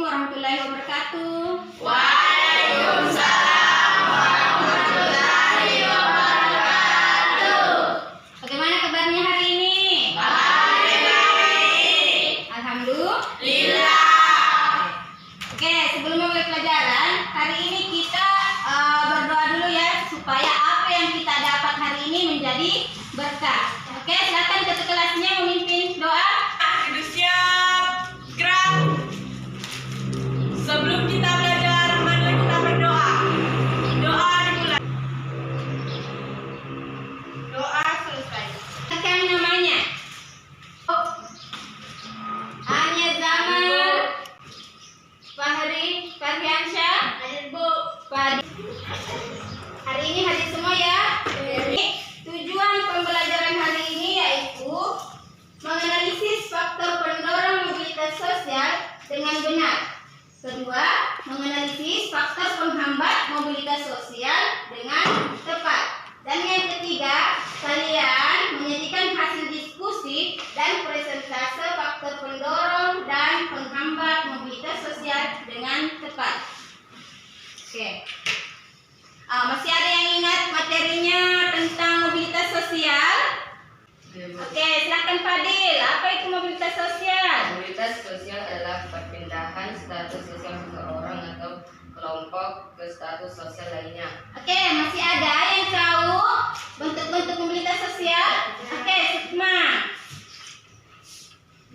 warahmatullahi wabarakatuh. Waalaikumsalam warahmatullahi wabarakatuh. Bagaimana kabarnya hari ini? Baik. Alhamdulillah. Oke, sebelum memulai pelajaran, hari ini kita berdoa dulu ya, supaya apa yang kita dapat hari ini menjadi berkah. Oke, silakan ketua kelasnya memimpin doa. Sudah siap? Gerak. Sebelum kita belajar, mari kita berdoa. Doa dimulai. Doa selesai. Tekan namanya. Anya Zamal, Fahri, Farhiansyah, Fadi. Hari ini hadir semua ya. Tujuan pembelajaran hari ini yaitu menganalisis faktor pendorong mobilitas sosial dengan benar. Kedua, menganalisis faktor penghambat mobilitas sosial dengan tepat. Dan yang ketiga, kalian menyajikan hasil diskusi dan presentase faktor pendorong dan penghambat mobilitas sosial dengan tepat. Oke. Masih ada yang ingat materinya tentang mobilitas sosial? Oke, silakan Fadil. Apa itu mobilitas sosial? Mobilitas sosial adalah perpindahan status sosial seseorang atau kelompok ke status sosial lainnya. Oke, masih ada yang tahu bentuk-bentuk mobilitas sosial? Oke, Sukma.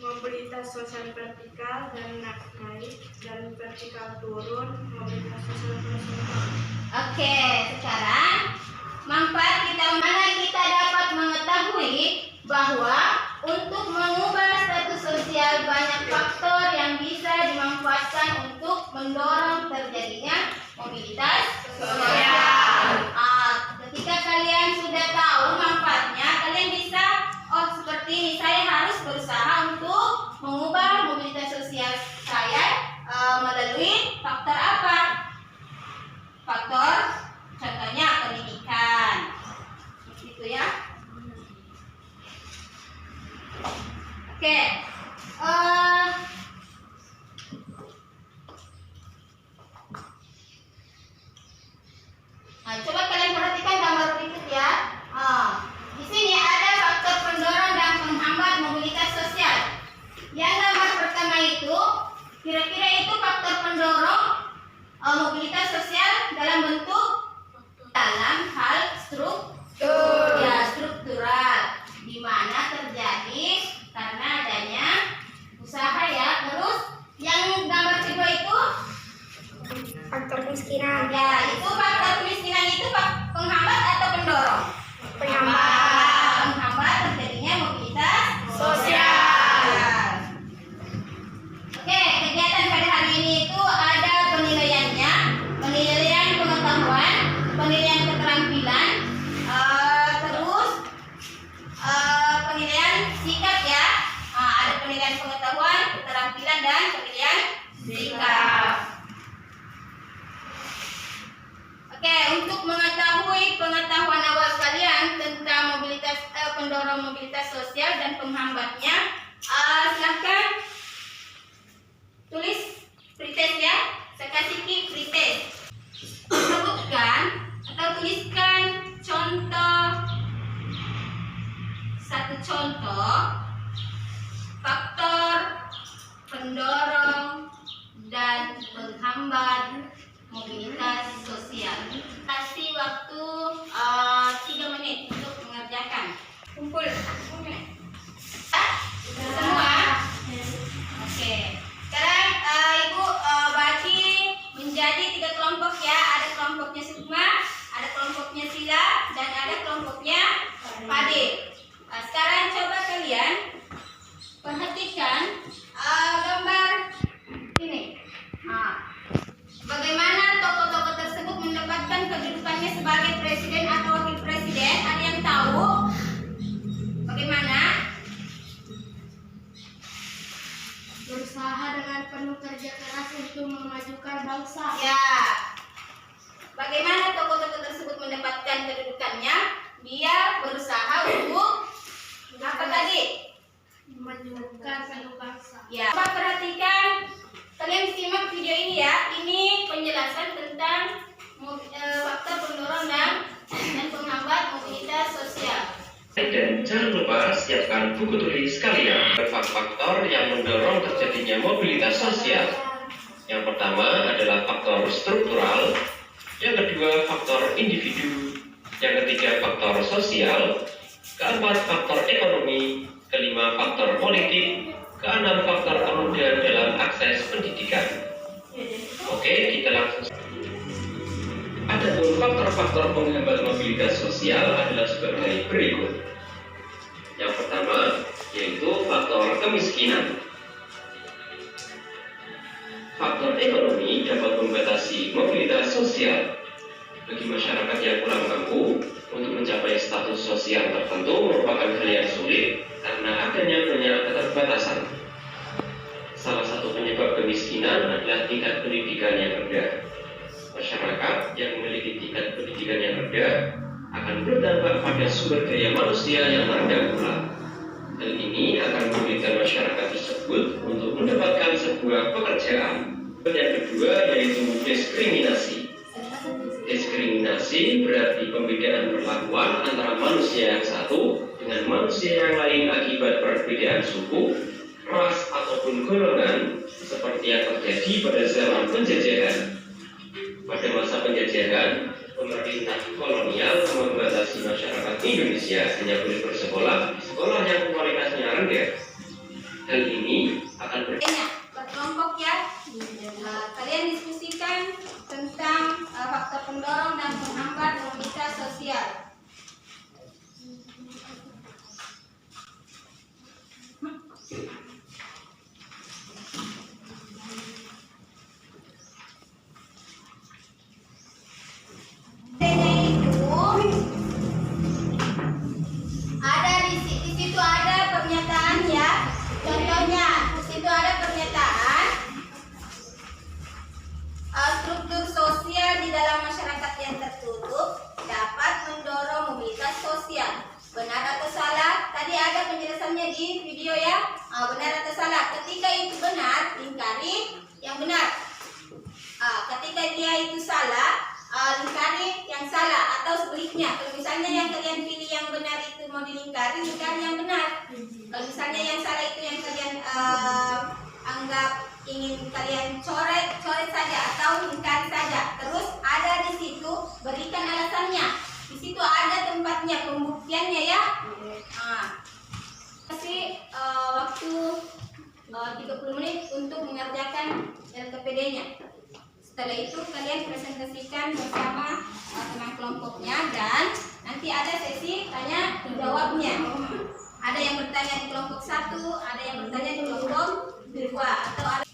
Mobilitas sosial vertikal dan naik dan vertikal turun, mobilitas sosial horizontal. Oke, sekarang manfaat mana kita dapat mengetahui bahwa untuk mengubah status sosial banyak faktor yang bisa dimanfaatkan untuk mendorong terjadinya mobilitas sosial. Ketika kalian sudah tahu manfaatnya, kalian bisa seperti ini, saya harus berusaha untuk mengubah mobilitas sosial saya melalui faktor apa? Faktor contohnya pendidikan. Gitu ya. Oke. Nah, coba kalian perhatikan gambar berikut ya. Di sini ada faktor pendorong dan penghambat mobilitas sosial. Yang gambar pertama itu, kira-kira itu faktor pendorong mobilitas sosial dalam bentuk hal struktural, di mana terjadi karena adanya usaha ya. Terus yang gambar kedua itu Faktor kemiskinan. ya, itu faktor kemiskinan itu penghambat atau pendorong? Penghambat terjadinya mobilitas sosial. Oke, kegiatan pada hari ini itu ada penilaiannya, penilaian pengetahuan, penilaian keterampilan, terus penilaian sikap ya. Ada penilaian pengetahuan, keterampilan dan penilaian sikap. Oke, untuk mengetahui pengetahuan awal kalian tentang mobilitas pendorong mobilitas sosial dan penghambatnya, silahkan tulis pretest ya. Saya kasih pretest. Sebutkan atau tuliskan satu contoh faktor pendorong dan penghambat mobilitas sosial. Kasih waktu 3 menit untuk mengerjakan. Kumpul. Semua? Oke. Sekarang Ibu bagi menjadi 3 kelompok ya. Ada kelompoknya Sukma, ada kelompoknya Sila, dan ada kelompoknya Fadil. Sekarang coba kalian perhatikan gambar ini. Bagaimana tokoh-tokoh tersebut mendapatkan kedudukannya sebagai presiden atau wakil presiden? Ada yang tahu? Bagaimana? Berusaha dengan penuh kerja keras untuk memajukan bangsa. Ya. Bagaimana tokoh-tokoh tersebut mendapatkan kedudukannya? Dia berusaha untuk apa tadi? Memajukan satu bangsa. Ya. Coba perhatikan, kalian simak video ini ya. Ini penjelasan tentang faktor pendorong dan penghambat mobilitas sosial. Dan jangan lupa siapkan buku tulis kalian. Faktor yang mendorong terjadinya mobilitas sosial. Yang pertama adalah faktor struktural, yang kedua faktor individu, yang ketiga faktor sosial, keempat faktor ekonomi, kelima faktor politik, keenam faktor kemudahan dalam akses pendidikan. Oke, kita langsung. Adapun faktor-faktor penghambat mobilitas sosial adalah sebagai berikut. Yang pertama yaitu faktor kemiskinan. Faktor ekonomi dapat membatasi mobilitas sosial. Bagi masyarakat yang kurang mampu untuk mencapai status sosial tertentu merupakan hal yang sulit karena adanya banyak keterbatasan. Salah satu penyebab kemiskinan adalah tingkat pendidikan yang rendah. Masyarakat yang memiliki tingkat pendidikan yang rendah akan berdampak pada sumber daya manusia yang rendah pula. Hal ini akan menyulitkan masyarakat tersebut untuk mendapatkan sebuah pekerjaan. Yang kedua yaitu diskriminasi. Diskriminasi berarti pembedaan perlakuan antara manusia yang satu dengan manusia yang lain akibat perbedaan suku, ras ataupun golongan seperti yang terjadi pada zaman penjajahan. Pada masa penjajahan, pemerintah kolonial membatasi masyarakat Indonesia hanya boleh bersekolah di sekolah yang kualitasnya rendah. Hal ini akan berkelompok ya. Kalian diskusikan tentang faktor pendorong dan penghambat mobilitas sosial. Di situ ada pernyataan ya. Contohnya, di situ ada pernyataan struktur sosial di dalam masyarakat yang tertutup dapat mendorong mobilitas sosial. Benar atau salah? Tadi ada penjelasannya di video ya. Benar atau salah? Ketika itu benar, lingkari yang benar. Ketika dia itu salah, lingkari yang salah atau sebaliknya. Kalau misalnya yang kalian pilih yang benar itu mau dilingkari, lingkari yang benar. Kalau misalnya yang salah itu yang kalian anggap ingin kalian coret saja atau lingkari saja. Terus ada di situ, berikan alasannya. Di situ ada tempatnya, pembuktiannya ya. Kasih waktu 30 menit untuk mengerjakan LKPD-nya. Setelah itu kalian presentasikan bersama teman kelompoknya dan nanti ada sesi tanya jawabnya. Ada yang bertanya di kelompok 1, ada yang bertanya di kelompok 2 atau ada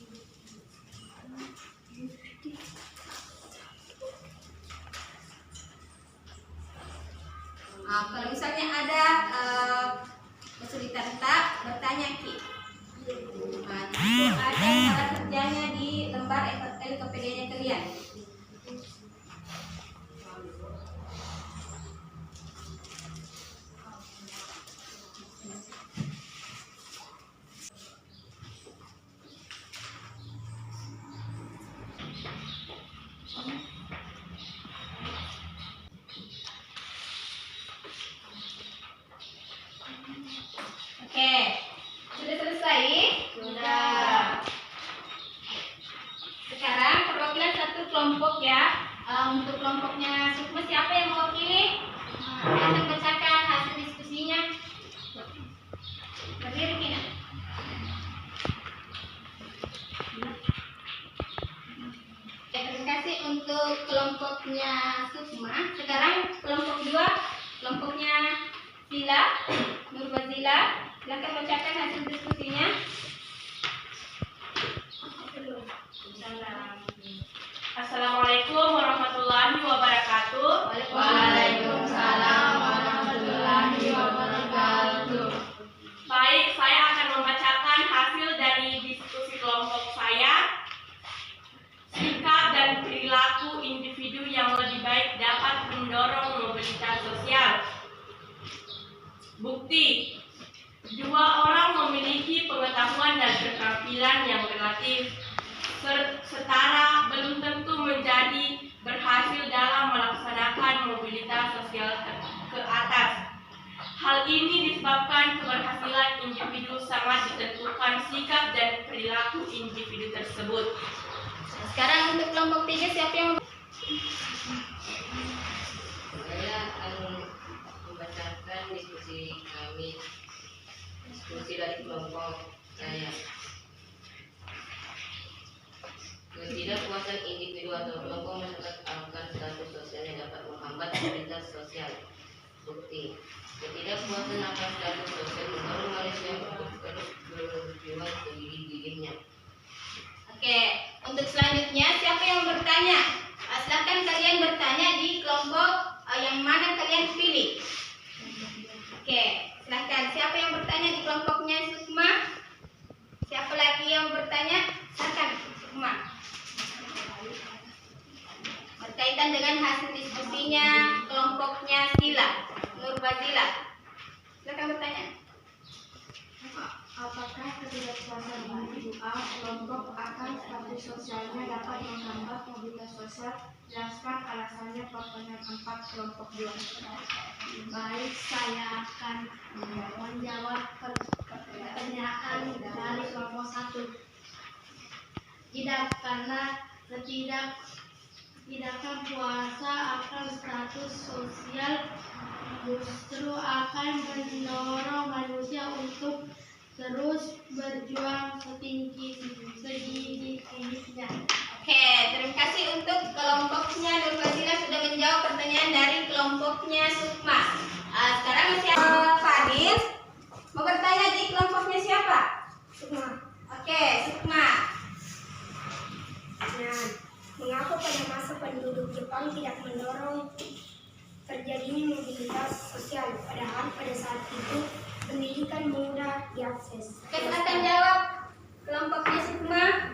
kalau misalnya ada kesulitan tak bertanya Ki. Itu ada cara kerjanya di lembar LKPD-nya kalian. Oke, sudah selesai? Sudah. Sekarang perwakilan satu kelompok ya. Untuk kelompoknya Sukma siapa yang mewakili? Saya akan bacakan hasil diskusinya. Berdiri Kina. Terima kasih untuk kelompoknya Sukma. Sekarang kelompok 2, kelompoknya Sila, Nurbazila. Silakan bacakan hasil diskusinya. Assalamualaikum warahmatullahi wabarakatuh. Waalaikumsalam warahmatullahi wabarakatuh. Baik, saya akan membacakan hasil dari diskusi kelompok saya. Sikap dan perilaku individu yang lebih baik dapat mendorong mobilitas sosial. Bukti, 2 orang memiliki pengetahuan dan keterampilan yang relatif setara belum tentu menjadi berhasil dalam melaksanakan mobilitas sosial ke atas. Hal ini disebabkan keberhasilan individu sangat ditentukan sikap dan perilaku individu tersebut. Sekarang untuk kelompok 3 siapa yang Saya akan membacakan diskusi kami, diskusi dari kelompok saya. Ketidakpuasan individu atau kelompok masyarakat akan status sosial yang dapat menghambat mobilitas sosial. Bukti, ketidakpuasan akan status sosial mendorong manusia untuk terus berjuang segigih-gigihnya. Oke, untuk selanjutnya siapa yang bertanya? Silakan kalian bertanya di kelompok yang mana kalian pilih. Oke, silakan. Siapa yang bertanya di kelompoknya Sukma? Siapa lagi yang bertanya? Silakan Sukma. Berkaitan dengan hasil diskusinya kelompoknya Sila, Nurbazila. Silakan bertanya. Apakah ketidakpuasan individu A kelompok akan status sosialnya dapat menghambat mobilitas sosial? Jelaskan alasannya pertanyaan 4 kelompok 2. Baik, saya akan menjawab pertanyaan dari kelompok 1. Tidak, karena ketidakpuasa akan status sosial justru akan mendorong manusia untuk terus berjuang segigih-gigihnya. Oke, terima kasih untuk kelompoknya Nurbazila sudah menjawab pertanyaan dari kelompoknya Sukma. Sekarang masih Fadil mau bertanya di kelompoknya siapa? Sukma. Oke, Sukma. Mengapa pada masa penduduk Jepang tidak mendorong terjadinya mobilitas sosial, padahal pada saat itu pendidikan mudah diakses? Oke, silakan jawab kelompoknya Sukma.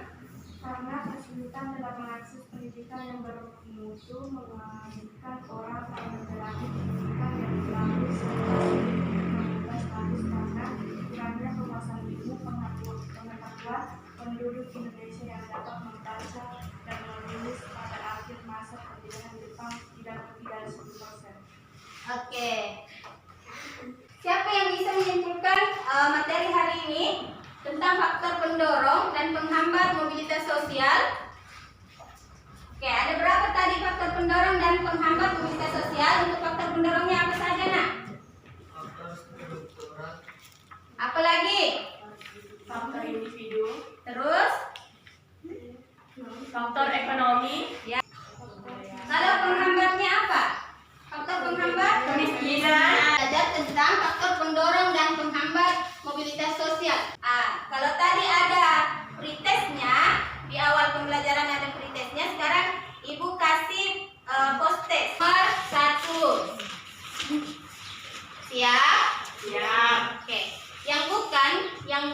Karena kesulitan dalam mengakses pendidikan yang bermutu mengalihkan orang pada menjalani pendidikan yang terlalu serta mengubah status karena kurangnya kemasan ilmu pengetahuan penduduk Indonesia yang dapat membaca dan menulis pada akhir masa pendidikan Jepang tidak lebih dari 10%. Oke. Siapa yang bisa menyimpulkan materi hari ini tentang faktor pendorong dan penghambat mobilitas sosial? Oke, ada berapa tadi faktor pendorong dan penghambat mobilitas sosial? Untuk faktor pendorongnya apa saja, Nak? Apa lagi? Faktor individu, Terus? faktor ekonomi, Kalau penghambatnya apa? Faktor penghambat? kemiskinan, Belajar tentang faktor pendorong dan penghambat mobilitas sosial. Kalau tadi ada pretestnya, di awal pembelajaran ada pretestnya, sekarang Ibu kasih post-test. Nomor 1. Siap? siap. Oke. Yang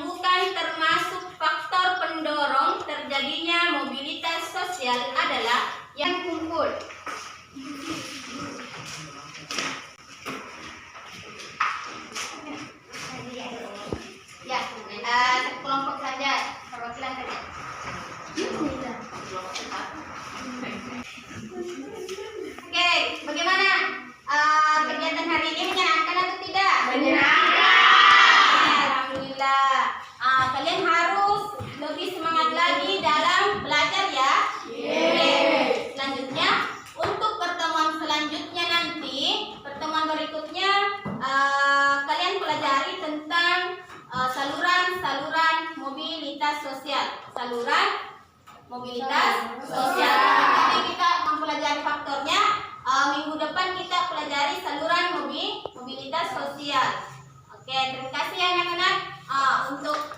bukan termasuk faktor pendorong terjadinya mobilitas sosial adalah yang kumpul. Ya, kelompok saja, perwakilan saja. Oke, bagaimana kegiatan hari ini, menyenangkan atau tidak? Alhamdulillah. Kalian harus lebih semangat lagi dalam belajar ya. Oke. Selanjutnya, untuk pertemuan selanjutnya nanti, pertemuan berikutnya, kalian pelajari tentang saluran mobilitas sosial. Saluran mobilitas sosial. Nanti kita mempelajari faktornya. Minggu depan kita pelajari saluran mobilitas sosial. Oke, terima kasih anak-anak untuk